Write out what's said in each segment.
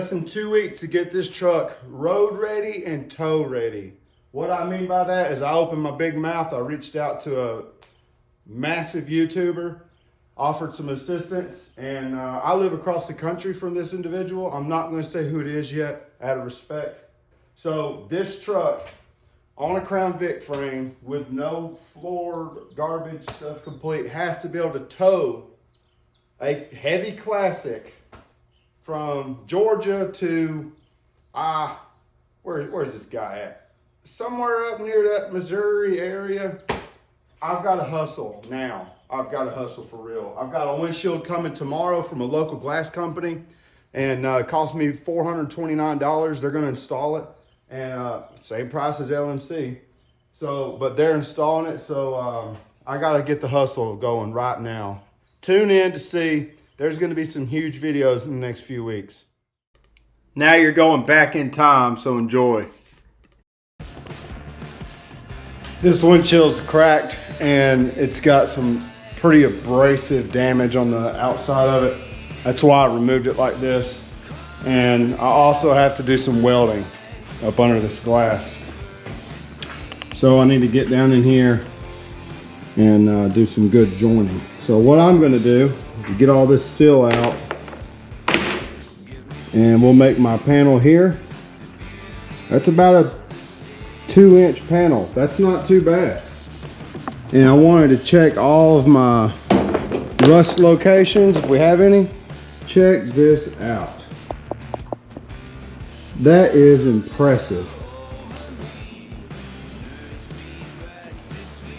less than 2 weeks to get this truck road ready and tow ready. What I mean by that is I opened my big mouth. I reached out to a massive YouTuber, offered some assistance, and I live across the country from this individual. I'm not going to say who it is yet, out of respect. So this truck on a Crown Vic frame with no floor, garbage stuff complete, has to be able to tow a heavy classic from Georgia to, where's this guy at? Somewhere up near that Missouri area. I've got to hustle now. I've got to hustle for real. I've got a windshield coming tomorrow from a local glass company, and it cost me $429. They're going to install it, and same price as LMC. So, but they're installing it, so I got to get the hustle going right now. Tune in to see. There's going to be some huge videos in the next few weeks. Now you're going back in time, so enjoy. This windshield's cracked, and it's got some pretty abrasive damage on the outside of it. That's why I removed it like this. And I also have to do some welding up under this glass. So I need to get down in here and do some good joining. So what I'm going to do is get all this seal out, and we'll make my panel here. That's about a 2-inch panel. That's not too bad. And I wanted to check all of my rust locations, if we have any. Check this out. That is impressive.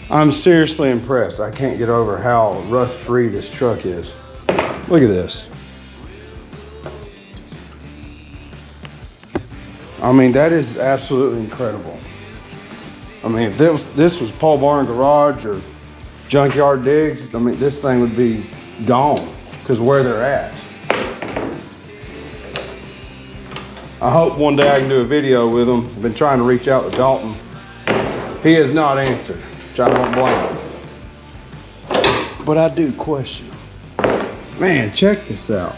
I'm seriously impressed. I can't get over how rust-free this truck is. Look at this. I mean, that is absolutely incredible. I mean, if this was Paul Barn Garage or Junkyard Digs, I mean, this thing would be gone because where they're at. I hope one day I can do a video with them. I've been trying to reach out to Dalton. He has not answered, which I don't blame him. But I do question him. Man, check this out.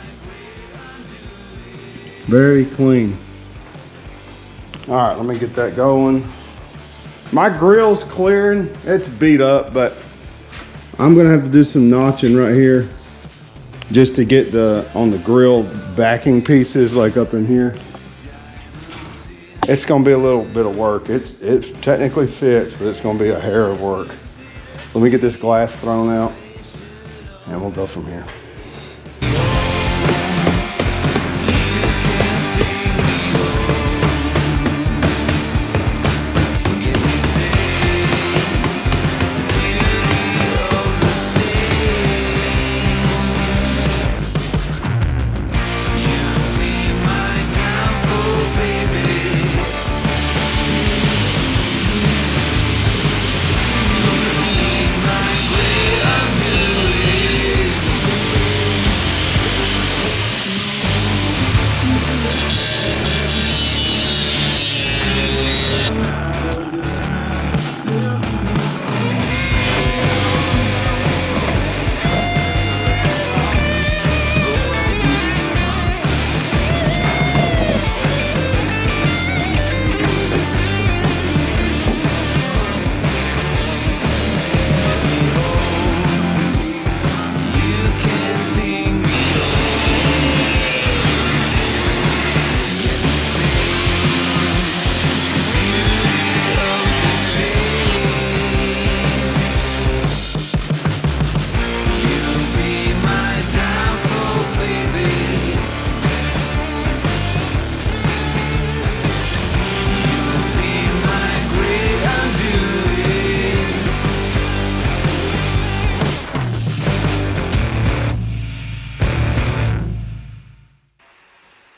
Very clean. All right, let me get that going. My grill's clearing. It's beat up, but I'm gonna have to do some notching right here just to get on the grill backing pieces, like up in here. It's gonna be a little bit of work. It technically fits, but it's gonna be a hair of work. Let me get this glass thrown out, and we'll go from here.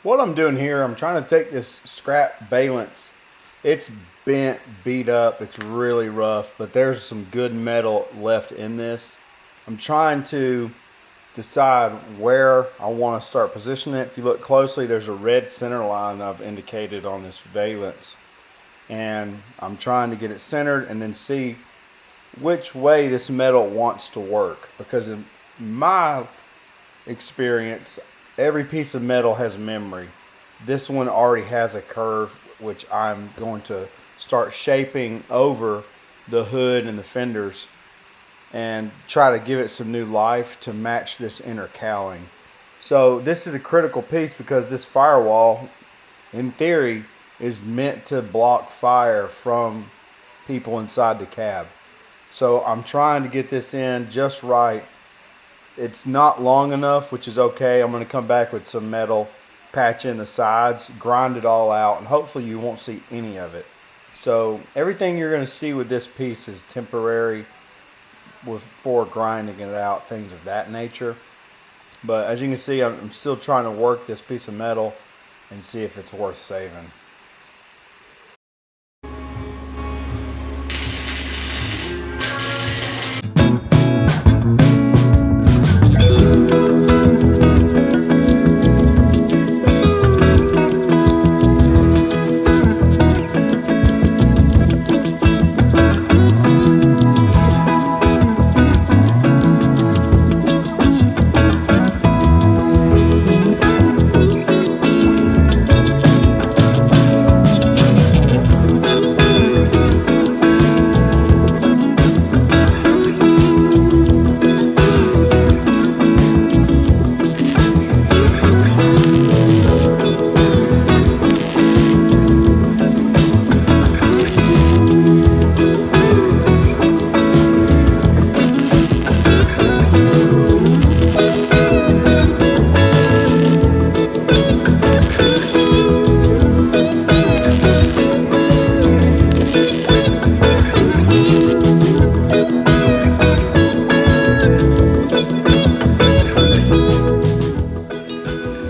What I'm doing here, I'm trying to take this scrap valance. It's bent, beat up, it's really rough, but there's some good metal left in this. I'm trying to decide where I want to start positioning it. If you look closely, there's a red center line I've indicated on this valance, and I'm trying to get it centered and then see which way this metal wants to work, because in my experience, every piece of metal has memory. This one already has a curve, which I'm going to start shaping over the hood and the fenders and try to give it some new life to match this inner cowling. So this is a critical piece because this firewall, in theory, is meant to block fire from people inside the cab. So I'm trying to get this in just right. It's not long enough, which is okay. I'm going to come back with some metal, patch in the sides, grind it all out, and hopefully you won't see any of it. So everything you're going to see with this piece is temporary for grinding it out, things of that nature. But as you can see, I'm still trying to work this piece of metal and see if it's worth saving.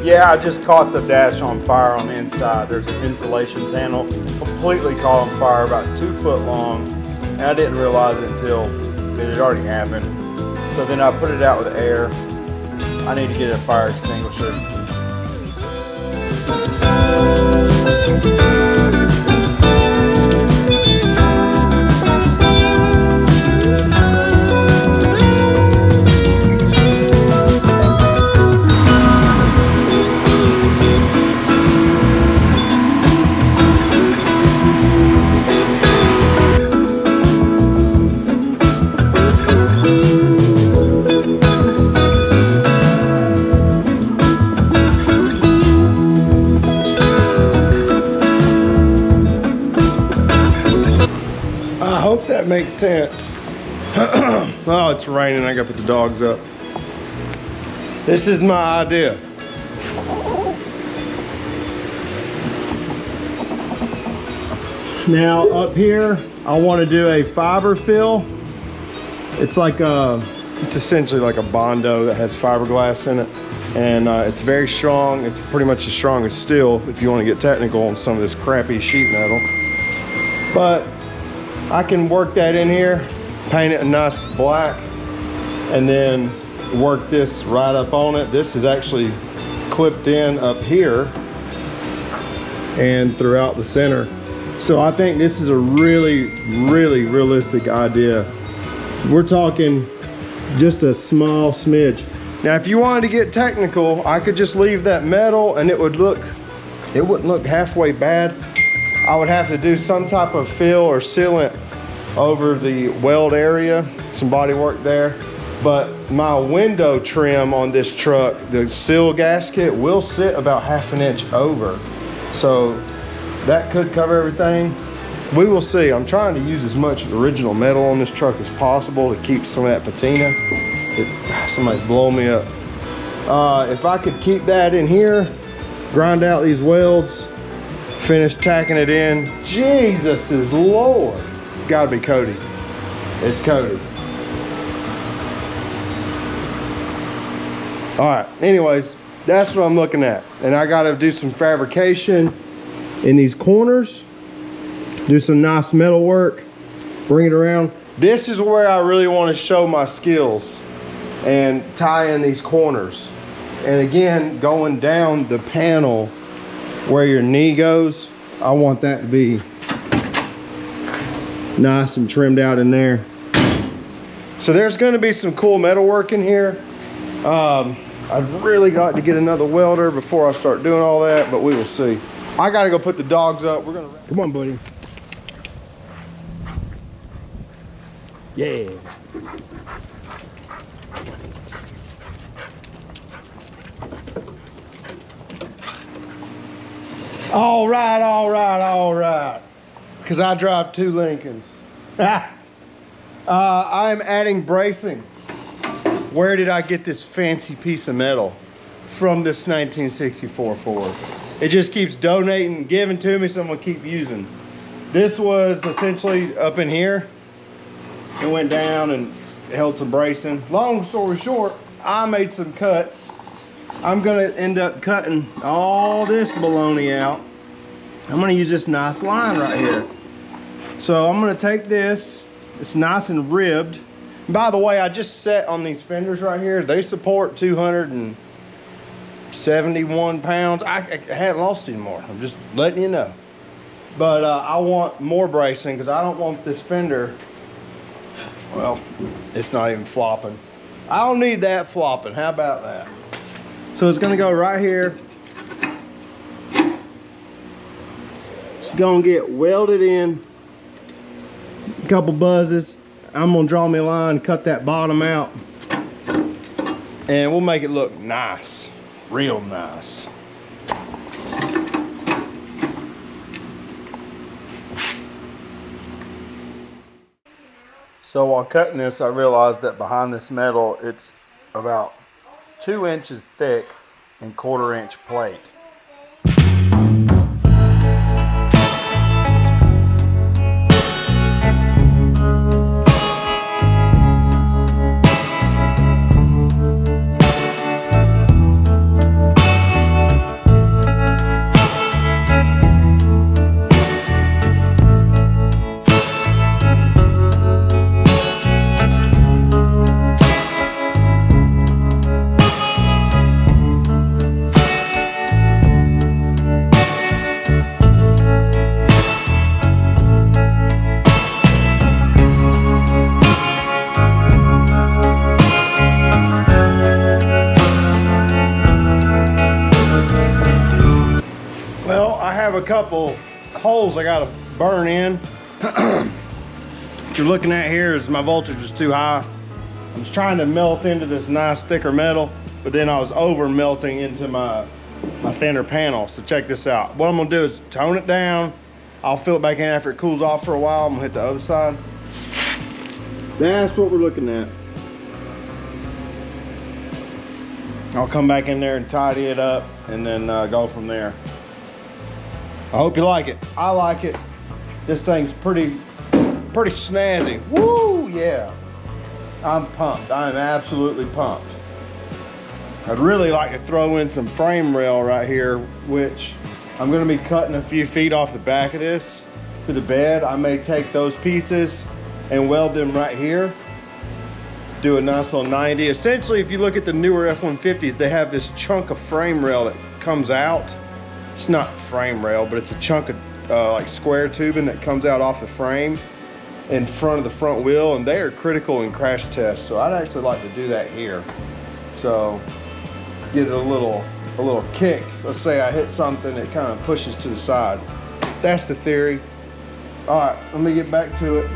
Yeah, I just caught the dash on fire on the inside. There's an insulation panel completely caught on fire, about 2 foot long, and I didn't realize it until it had already happened. So then I put it out with air. I need to get a fire extinguisher. That makes sense. Oh, it's raining. I gotta put the dogs up. This is my idea. Now up here, I want to do a fiber fill. It's like it's essentially like a Bondo that has fiberglass in it, and it's very strong. It's pretty much as strong as steel if you want to get technical on some of this crappy sheet metal. But I can work that in here, paint it a nice black, and then work this right up on it. This is actually clipped in up here and throughout the center. So I think this is a really, really realistic idea. We're talking just a small smidge. Now, if you wanted to get technical, I could just leave that metal and it wouldn't look halfway bad. I would have to do some type of fill or sealant over the weld area, some body work there. But my window trim on this truck, the seal gasket, will sit about ½ inch over. So that could cover everything. We will see. I'm trying to use as much original metal on this truck as possible to keep some of that patina. Somebody's blowing me up. If I could keep that in here, grind out these welds, finish tacking it in. Jesus is Lord. It's gotta be Cody. It's Cody. All right, anyways, that's what I'm looking at. And I gotta do some fabrication in these corners, do some nice metal work, bring it around. This is where I really wanna show my skills and tie in these corners. And again, going down the panel where your knee goes, I want that to be nice and trimmed out in there. So there's going to be some cool metal work in here. I'd really got to get another welder before I start doing all that, but we will see. I gotta go put the dogs up. We're gonna... Come on, buddy. Yeah. All right, all right, all right. Because I drive 2 Lincolns. I am adding bracing. Where did I get this fancy piece of metal? From this 1964 Ford. It just keeps donating and giving to me, so I'm gonna keep using. This was essentially up in here. It went down and held some bracing. Long story short, I made some cuts. I'm gonna end up cutting all this baloney out. I'm gonna use this nice line right here. So I'm gonna take this, it's nice and ribbed. And by the way, I just set on these fenders right here. They support 271 pounds. I haven't lost any more. I'm just letting you know. But I want more bracing because I don't want this fender, well, it's not even flopping. I don't need that flopping. How about that? So it's gonna go right here. It's gonna get welded in. A couple buzzes. I'm gonna draw me a line, cut that bottom out, and we'll make it look nice, real nice. So while cutting this, I realized that behind this metal, it's about 2 inches thick and 1/4 inch plate. A couple holes I gotta burn in. What you're looking at here is my voltage was too high. I was trying to melt into this nice thicker metal, but then I was over melting into my thinner panel. So check this out. What I'm gonna do is tone it down. I'll fill it back in after it cools off for a while. I'm gonna hit the other side. That's what we're looking at. I'll come back in there and tidy it up and then go from there. I hope you like it. I like it. This thing's pretty snazzy. Woo, yeah. I'm pumped. I'm absolutely pumped. I'd really like to throw in some frame rail right here, which I'm gonna be cutting a few feet off the back of this for the bed. I may take those pieces and weld them right here. Do a nice little 90. Essentially, if you look at the newer F-150s, they have this chunk of frame rail that comes out. It's not frame rail, but it's a chunk of like square tubing that comes out off the frame in front of the front wheel, and they are critical in crash tests. So I'd actually like to do that here. So get it a little kick. Let's say I hit something that kind of pushes to the side. That's the theory. All right, let me get back to it.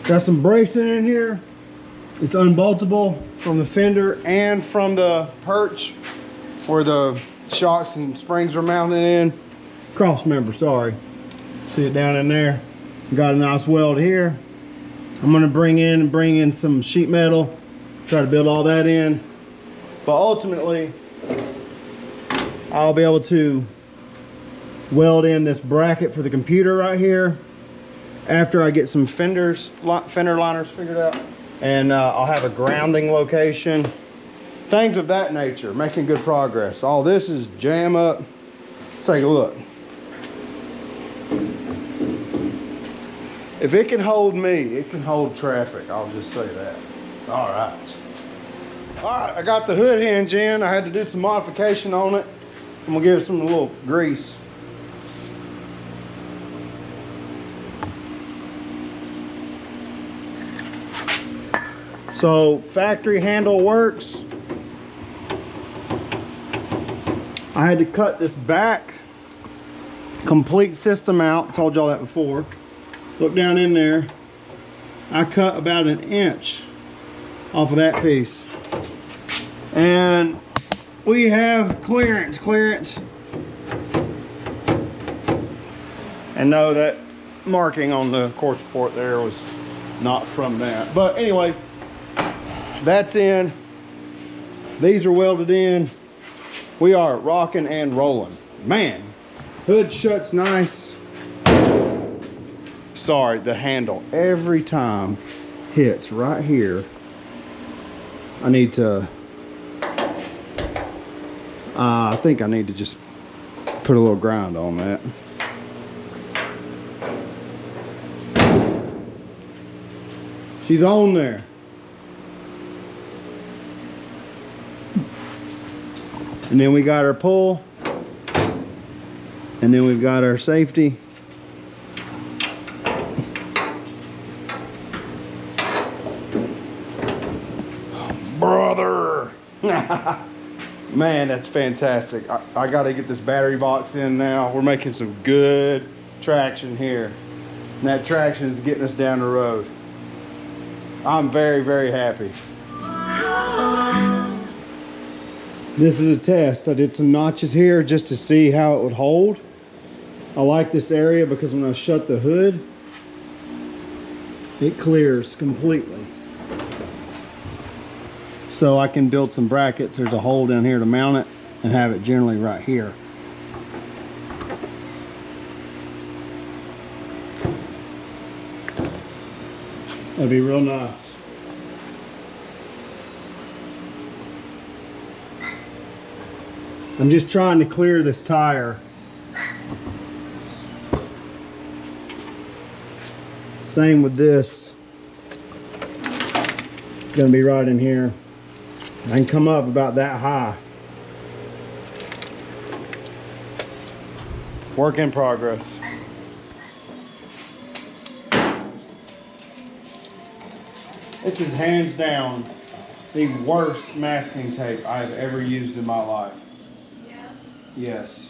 Got some bracing in here. It's unboltable from the fender and from the perch where the shocks and springs are mounted in. Cross member, sorry. See it down in there. Got a nice weld here. I'm gonna bring in some sheet metal, try to build all that in. But ultimately, I'll be able to weld in this bracket for the computer right here after I get some fender liners figured out, and I'll have a grounding location, things of that nature. Making good progress. All this is jam up. Let's take a look. If it can hold me, it can hold traffic. I'll just say that. All right. All right, I got the hood hinge in. I had to do some modification on it. I'm gonna give it some little grease. So factory handle works. I had to cut this back complete system out. Told y'all that before. Look down in there. I cut about 1 inch off of that piece. And we have clearance. And no, that marking on the course report there was not from that. But anyways, that's in. These are welded in. We are rocking and rolling. Man, hood shuts nice. Sorry, the handle every time hits right here. I need to, I think I need to just put a little grind on that. She's on there. And then we got our pull. And then we've got our safety. Brother. Man, that's fantastic. I got to get this battery box in now. We're making some good traction here. And that traction is getting us down the road. I'm very, very happy. This is a test. I did some notches here just to see how it would hold. I like this area because when I shut the hood, it clears completely. So I can build some brackets. There's a hole down here to mount it and have it generally right here. That'd be real nice. I'm just trying to clear this tire. Same with this. It's gonna be right in here. I can come up about that high. Work in progress. This is hands down the worst masking tape I've ever used in my life. Yeah? Yes.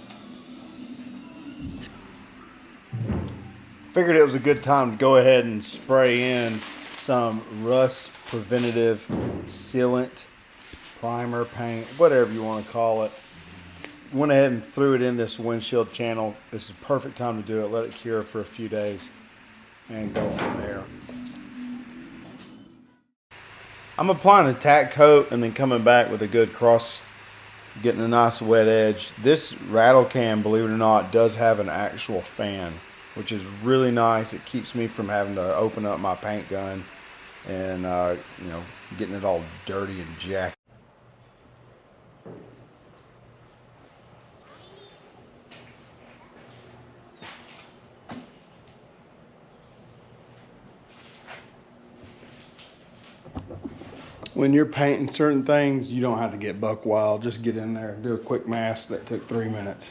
Figured it was a good time to go ahead and spray in some rust preventative sealant, primer, paint, whatever you want to call it. Went ahead and threw it in this windshield channel. This is the perfect time to do it. Let it cure for a few days and go from there. I'm applying a tack coat and then coming back with a good cross, getting a nice wet edge. This rattle can, believe it or not, does have an actual fan, which is really nice. It keeps me from having to open up my paint gun and you know, getting it all dirty and jacked. When you're painting certain things, you don't have to get buck wild. Just get in there, do a quick mask that took 3 minutes.